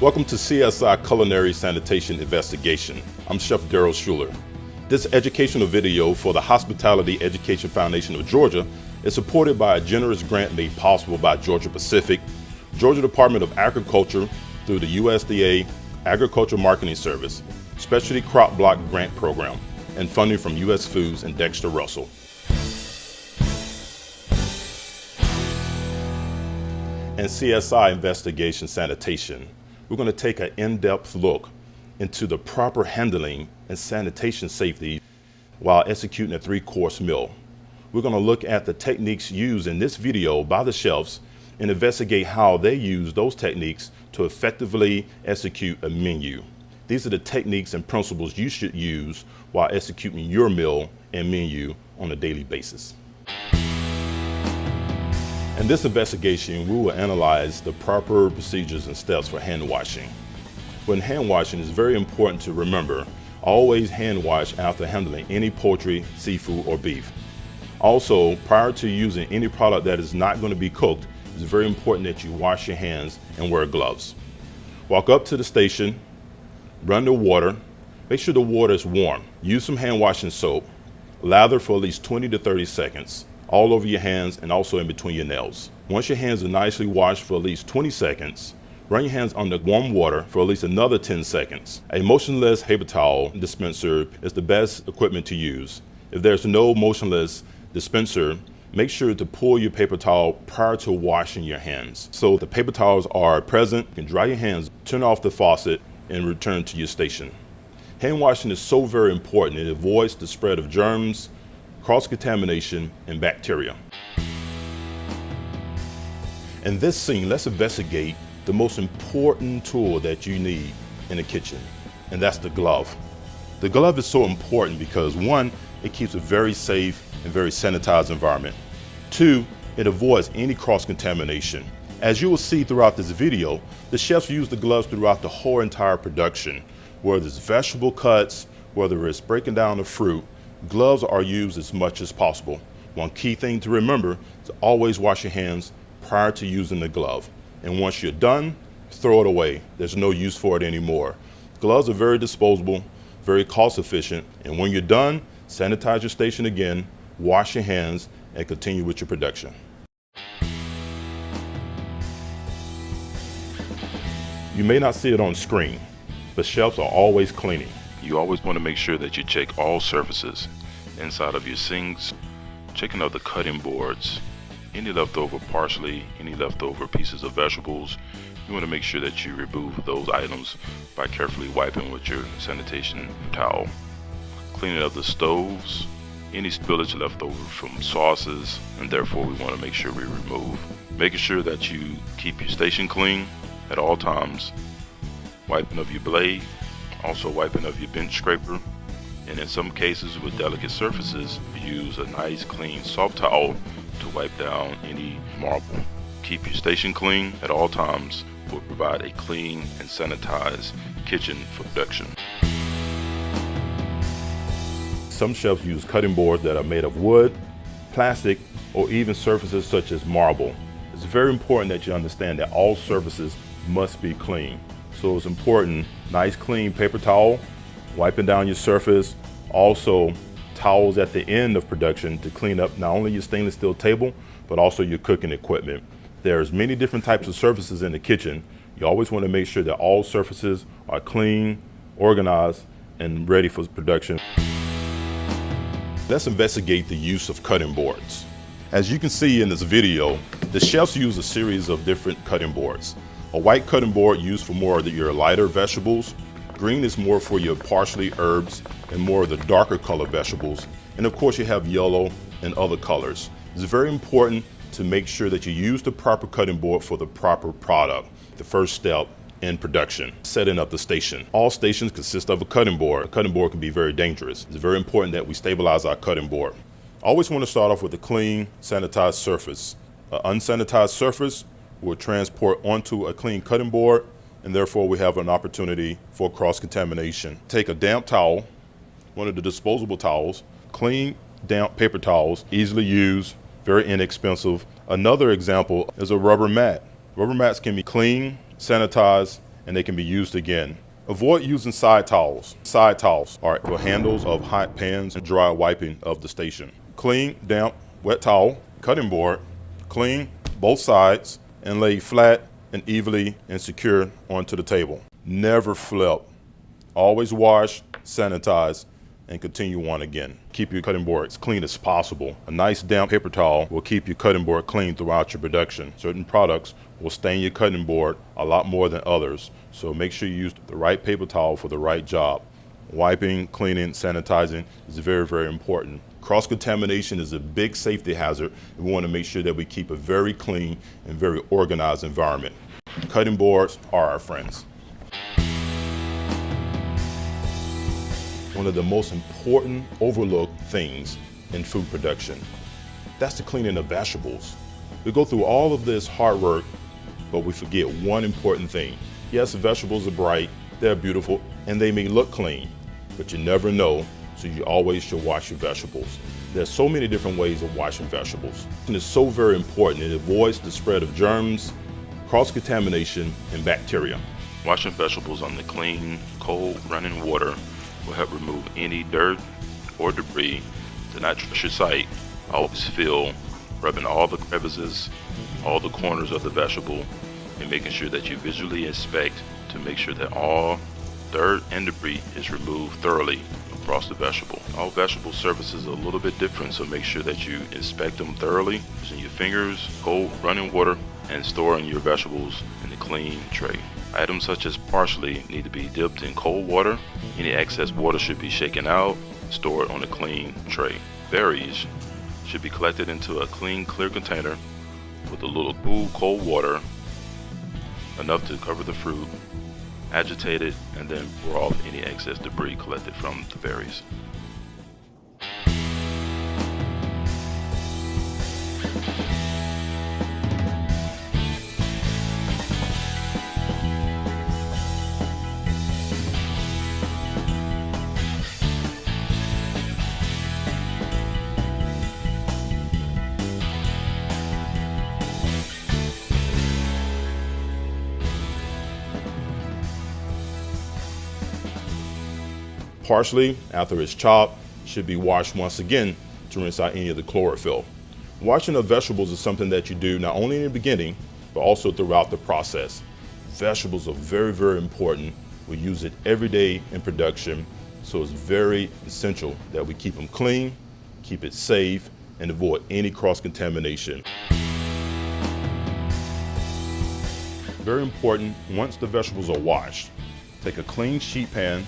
Welcome to CSI Culinary Sanitation Investigation. I'm Chef Daryl Shular. This educational video for the Hospitality Education Foundation of Georgia is supported by a generous grant made possible by Georgia Pacific, Georgia Department of Agriculture through the USDA Agriculture Marketing Service, Specialty Crop Block Grant Program, and funding from U.S. Foods and Dexter Russell. And CSI Investigation Sanitation, we're going to take an in-depth look into the proper handling and sanitation safety while executing a 3-course meal. We're going to look at the techniques used in this video by the chefs and investigate how they use those techniques to effectively execute a menu. These are the techniques and principles you should use while executing your meal and menu on a daily basis. In this investigation, we will analyze the proper procedures and steps for hand washing. When hand washing, it's very important to remember, always hand wash after handling any poultry, seafood, or beef. Also, prior to using any product that is not going to be cooked, it's very important that you wash your hands and wear gloves. Walk up to the station, run the water, make sure the water is warm. Use some hand washing soap, lather for at least 20 to 30 seconds. All over your hands and also in between your nails. Once your hands are nicely washed for at least 20 seconds, run your hands under warm water for at least another 10 seconds. A motionless paper towel dispenser is the best equipment to use. If there's no motionless dispenser, make sure to pull your paper towel prior to washing your hands. So the paper towels are present, you can dry your hands, turn off the faucet, and return to your station. Hand washing is so very important. It avoids the spread of germs, cross-contamination, and bacteria. In this scene, let's investigate the most important tool that you need in the kitchen, and that's the glove. The glove is so important because 1, it keeps a very safe and very sanitized environment. 2, it avoids any cross-contamination. As you will see throughout this video, the chefs use the gloves throughout the whole entire production. Whether it's vegetable cuts, whether it's breaking down the fruit, gloves are used as much as possible. One key thing to remember is to always wash your hands prior to using the glove. And once you're done, throw it away. There's no use for it anymore. Gloves are very disposable, very cost efficient, and when you're done, sanitize your station again, wash your hands, and continue with your production. You may not see it on screen, but chefs are always cleaning. You always want to make sure that you check all surfaces inside of your sinks, checking out the cutting boards, any leftover parsley, any leftover pieces of vegetables. You want to make sure that you remove those items by carefully wiping with your sanitation towel. Cleaning up the stoves, any spillage left over from sauces, and therefore we want to make sure we remove. Making sure that you keep your station clean at all times, wiping of your blade, also wiping of your bench scraper, and in some cases with delicate surfaces, use a nice clean soft towel to wipe down any marble. Keep your station clean at all times will provide a clean and sanitized kitchen for production. Some chefs use cutting boards that are made of wood, plastic, or even surfaces such as marble. It's very important that you understand that all surfaces must be clean. So it's important, nice clean paper towel, wiping down your surface, also towels at the end of production to clean up not only your stainless steel table, but also your cooking equipment. There's many different types of surfaces in the kitchen. You always want to make sure that all surfaces are clean, organized, and ready for production. Let's investigate the use of cutting boards. As you can see in this video, the chefs use a series of different cutting boards. A white cutting board used for more of your lighter vegetables. Green is more for your parsley, herbs, and more of the darker color vegetables. And of course you have yellow and other colors. It's very important to make sure that you use the proper cutting board for the proper product. The first step in production, setting up the station. All stations consist of a cutting board. A cutting board can be very dangerous. It's very important that we stabilize our cutting board. Always want to start off with a clean, sanitized surface. An unsanitized surface will transport onto a clean cutting board, and therefore we have an opportunity for cross-contamination. Take a damp towel, one of the disposable towels, clean, damp paper towels, easily used, very inexpensive. Another example is a rubber mat. Rubber mats can be clean, sanitized, and they can be used again. Avoid using side towels. Side towels are for handles of hot pans and dry wiping of the station. Clean, damp, wet towel, cutting board, clean both sides, and lay flat and evenly and secure onto the table. Never flip. Always wash, sanitize, and continue on again. Keep your cutting board as clean as possible. A nice damp paper towel will keep your cutting board clean throughout your production. Certain products will stain your cutting board a lot more than others, so make sure you use the right paper towel for the right job. Wiping, cleaning, sanitizing is very, very important. Cross-contamination is a big safety hazard, and we want to make sure that we keep a very clean and very organized environment. Cutting boards are our friends. One of the most important overlooked things in food production, that's the cleaning of vegetables. We go through all of this hard work, but we forget one important thing. Yes, vegetables are bright, they're beautiful, and they may look clean, but you never know, so you always should wash your vegetables. There's so many different ways of washing vegetables. And it's so very important. It avoids the spread of germs, cross-contamination, and bacteria. Washing vegetables under clean, cold running water will help remove any dirt or debris. To not trust your sight, always feel, rubbing all the crevices, all the corners of the vegetable, and making sure that you visually inspect to make sure that all dirt and debris is removed thoroughly across the vegetable. All vegetable surfaces are a little bit different, so make sure that you inspect them thoroughly using your fingers, cold running water, and storing your vegetables in a clean tray. Items such as parsley need to be dipped in cold water. Any excess water should be shaken out, stored on a clean tray. Berries should be collected into a clean, clear container with a little cool, cold water, enough to cover the fruit, agitate it, and then pour off any excess debris collected from the berries. Parsley, after it's chopped, should be washed once again to rinse out any of the chlorophyll. Washing of vegetables is something that you do not only in the beginning, but also throughout the process. Vegetables are very, very important. We use it every day in production, so it's very essential that we keep them clean, keep it safe, and avoid any cross-contamination. Very important, once the vegetables are washed, take a clean sheet pan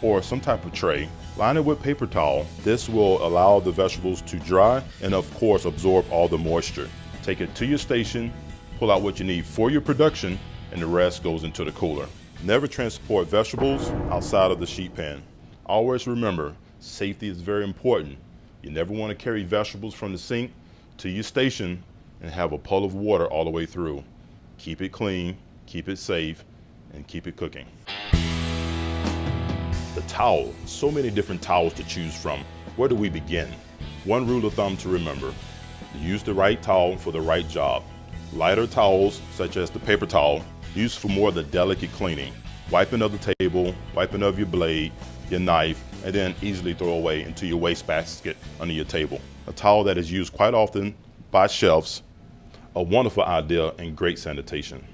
or some type of tray, line it with paper towel. This will allow the vegetables to dry and of course absorb all the moisture. Take it to your station, pull out what you need for your production, and the rest goes into the cooler. Never transport vegetables outside of the sheet pan. Always remember, safety is very important. You never want to carry vegetables from the sink to your station and have a puddle of water all the way through. Keep it clean, keep it safe, and keep it cooking. The towel, so many different towels to choose from. Where do we begin? One rule of thumb to remember: use the right towel for the right job. Lighter towels, such as the paper towel, used for more of the delicate cleaning. Wiping of the table, wiping of your blade, your knife, and then easily throw away into your wastebasket under your table. A towel that is used quite often by chefs, a wonderful idea and great sanitation.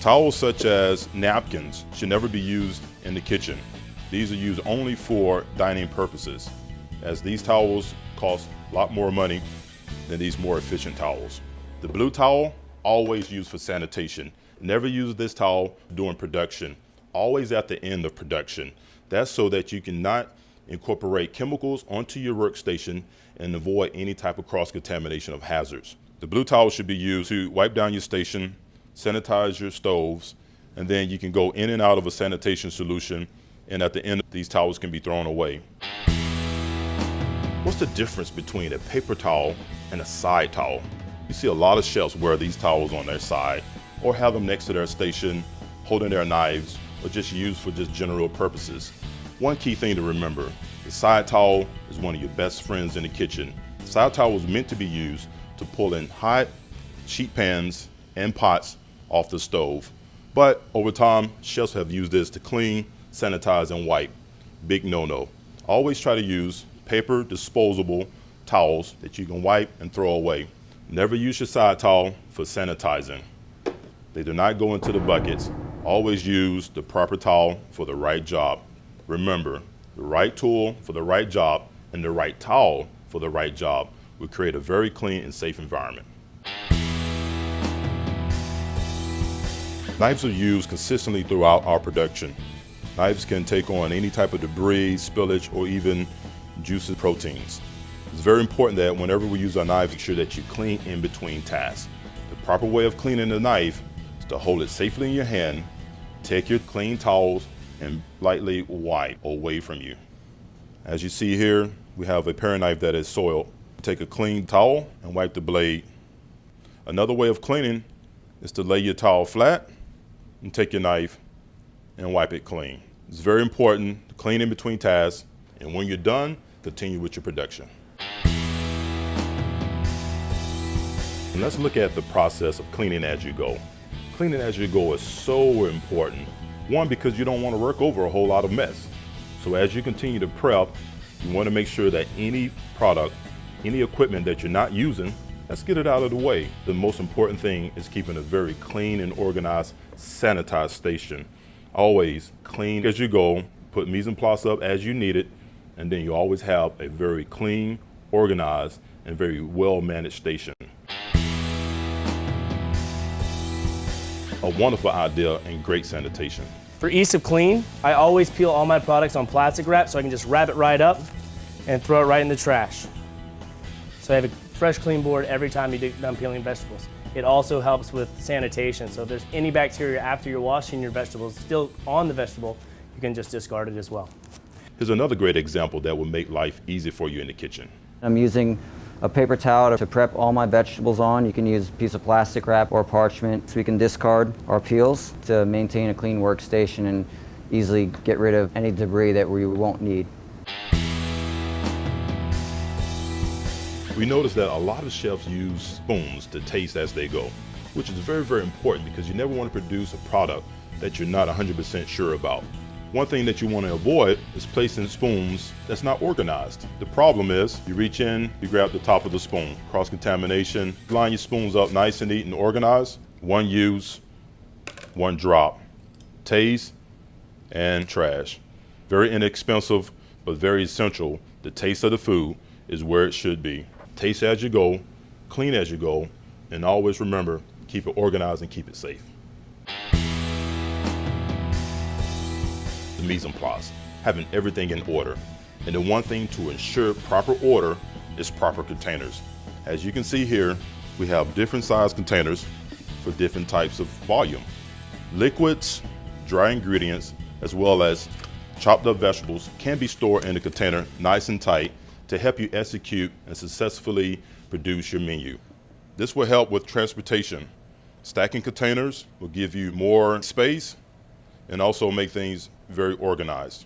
Towels such as napkins should never be used in the kitchen. These are used only for dining purposes, as these towels cost a lot more money than these more efficient towels. The blue towel, always used for sanitation. Never use this towel during production, always at the end of production. That's so that you cannot incorporate chemicals onto your workstation and avoid any type of cross-contamination of hazards. The blue towel should be used to wipe down your station, sanitize your stoves, and then you can go in and out of a sanitation solution, and at the end these towels can be thrown away. What's the difference between a paper towel and a side towel? You see a lot of chefs wear these towels on their side or have them next to their station, holding their knives, or just used for just general purposes. One key thing to remember, The side towel is one of your best friends in the kitchen. The side towel was meant to be used to pull in hot sheet pans and pots off the stove. But over time, chefs have used this to clean, sanitize, and wipe. Big no-no. Always try to use paper disposable towels that you can wipe and throw away. Never use your side towel for sanitizing. They do not go into the buckets. Always use the proper towel for the right job. Remember, the right tool for the right job and the right towel for the right job will create a very clean and safe environment. Knives are used consistently throughout our production. Knives can take on any type of debris, spillage, or even juicy proteins. It's very important that whenever we use our knife, make sure that you clean in between tasks. The proper way of cleaning the knife is to hold it safely in your hand, take your clean towels, and lightly wipe away from you. As you see here, we have a paring knife that is soiled. Take a clean towel and wipe the blade. Another way of cleaning is to lay your towel flat and take your knife and wipe it clean. It's very important to clean in between tasks, and when you're done, continue with your production. And let's look at the process of cleaning as you go. Cleaning as you go is so important. One, because you don't want to work over a whole lot of mess. So as you continue to prep, you want to make sure that any product, any equipment that you're not using, let's get it out of the way. The most important thing is keeping a very clean and organized, sanitized station. Always clean as you go, put mise en place up as you need it, and then you always have a very clean, organized, and very well-managed station. A wonderful idea and great sanitation. For ease of clean, I always peel all my products on plastic wrap so I can just wrap it right up and throw it right in the trash. So I have a fresh, clean board every time you get done peeling vegetables. It also helps with sanitation, so if there's any bacteria after you're washing your vegetables still on the vegetable, you can just discard it as well. Here's another great example that will make life easy for you in the kitchen. I'm using a paper towel to prep all my vegetables on. You can use a piece of plastic wrap or parchment so we can discard our peels to maintain a clean workstation and easily get rid of any debris that we won't need. We noticed that a lot of chefs use spoons to taste as they go, which is very, very important because you never want to produce a product that you're not 100% sure about. One thing that you want to avoid is placing spoons that's not organized. The problem is you reach in, you grab the top of the spoon, cross-contamination. Line your spoons up nice and neat and organized. One use, one drop. Taste and trash. Very inexpensive, but very essential. The taste of the food is where it should be. Taste as you go, clean as you go, and always remember, keep it organized and keep it safe. The mise en place, having everything in order. And the one thing to ensure proper order is proper containers. As you can see here, we have different size containers for different types of volume. Liquids, dry ingredients, as well as chopped up vegetables can be stored in a container nice and tight to help you execute and successfully produce your menu. This will help with transportation. Stacking containers will give you more space and also make things very organized.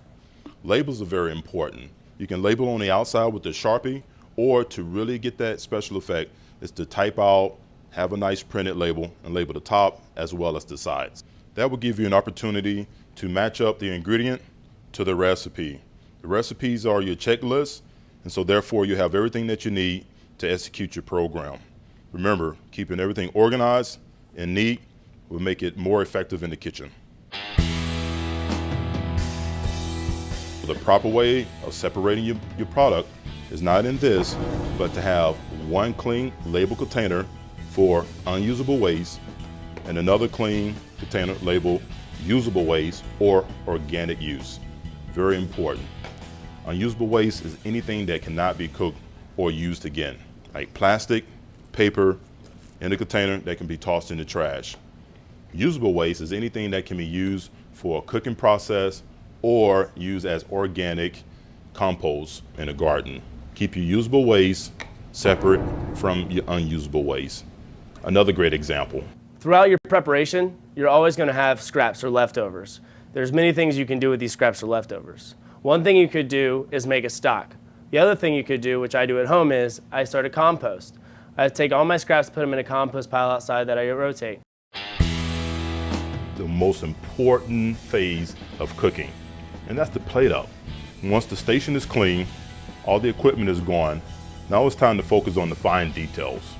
Labels are very important. You can label on the outside with the Sharpie, or to really get that special effect is to type out, have a nice printed label, and label the top as well as the sides. That will give you an opportunity to match up the ingredient to the recipe. The recipes are your checklist, and so therefore you have everything that you need to execute your program. Remember, keeping everything organized and neat will make it more effective in the kitchen. The proper way of separating your product is not in this, but to have one clean label container for unusable waste and another clean container labeled usable waste or organic use. Very important. Unusable waste is anything that cannot be cooked or used again, like plastic, paper, in a container that can be tossed in the trash. Usable waste is anything that can be used for a cooking process or used as organic compost in a garden. Keep your usable waste separate from your unusable waste. Another great example. Throughout your preparation, you're always going to have scraps or leftovers. There's many things you can do with these scraps or leftovers. One thing you could do is make a stock. The other thing you could do, which I do at home, is I start a compost. I take all my scraps, put them in a compost pile outside that I rotate. The most important phase of cooking, and that's the plate up. Once the station is clean, all the equipment is gone, now it's time to focus on the fine details.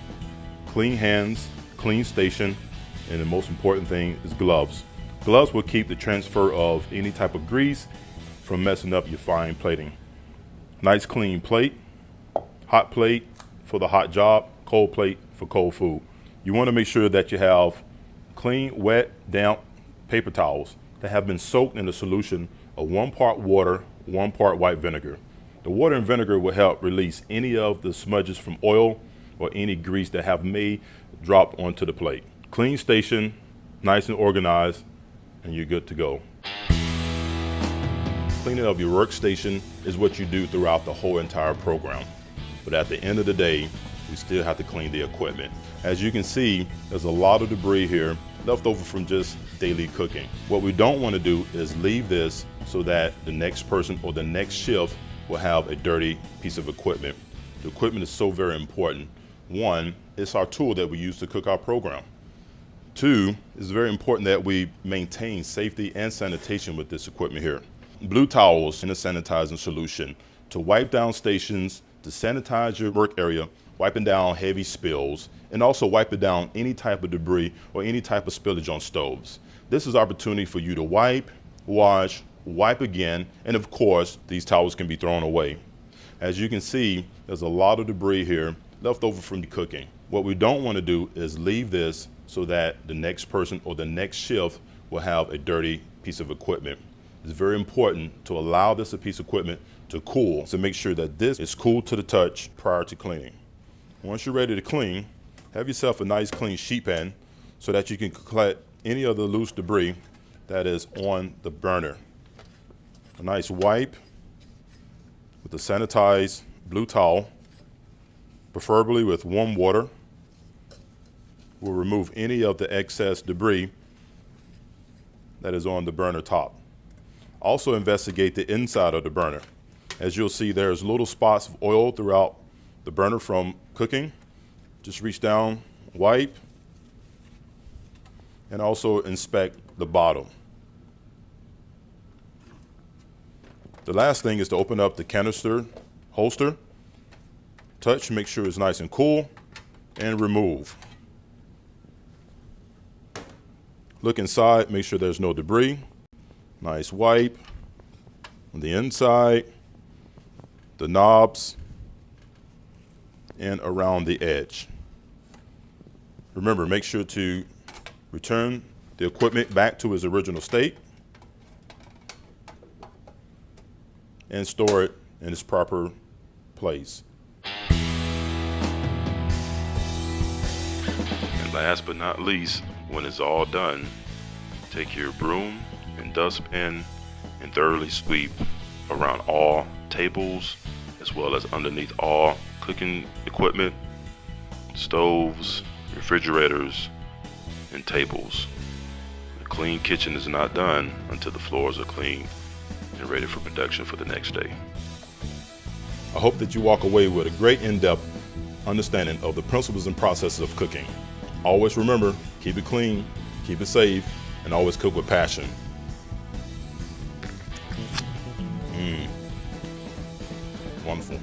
Clean hands, clean station, and the most important thing is gloves. Gloves will keep the transfer of any type of grease from messing up your fine plating. Nice clean plate, hot plate for the hot job, cold plate for cold food. You want to make sure that you have clean, wet, damp paper towels that have been soaked in a solution of 1 part water, 1 part white vinegar. The water and vinegar will help release any of the smudges from oil or any grease that have may dropped onto the plate. Clean station, nice and organized, and you're good to go. Cleaning of your workstation is what you do throughout the whole entire program. But at the end of the day, we still have to clean the equipment. As you can see, there's a lot of debris here left over from just daily cooking. What we don't want to do is leave this so that the next person or the next shift will have a dirty piece of equipment. The equipment is so very important. One, it's our tool that we use to cook our program. Two, it's very important that we maintain safety and sanitation with this equipment here. Blue towels in a sanitizing solution to wipe down stations, to sanitize your work area, wiping down heavy spills, and also wiping down any type of debris or any type of spillage on stoves. This is opportunity for you to wipe, wash, wipe again, and of course, these towels can be thrown away. As you can see, there's a lot of debris here left over from the cooking. What we don't want to do is leave this so that the next person or the next shift will have a dirty piece of equipment. It's very important to allow this piece of equipment to cool, to make sure that this is cool to the touch prior to cleaning. Once you're ready to clean, have yourself a nice clean sheet pan so that you can collect any of the loose debris that is on the burner. A nice wipe with a sanitized blue towel, preferably with warm water, will remove any of the excess debris that is on the burner top. Also investigate the inside of the burner. As you'll see, there's little spots of oil throughout the burner from cooking. Just reach down, wipe, and also inspect the bottom. The last thing is to open up the canister holster, touch, make sure it's nice and cool, and remove. Look inside, make sure there's no debris. Nice wipe on the inside, the knobs, and around the edge. Remember, make sure to return the equipment back to its original state and store it in its proper place. And last but not least, when it's all done, take your broom and dustpan and thoroughly sweep around all tables as well as underneath all cooking equipment, stoves, refrigerators, and tables. The clean kitchen is not done until the floors are clean and ready for production for the next day. I hope that you walk away with a great in-depth understanding of the principles and processes of cooking. Always remember, keep it clean, keep it safe, and always cook with passion. Wonderful.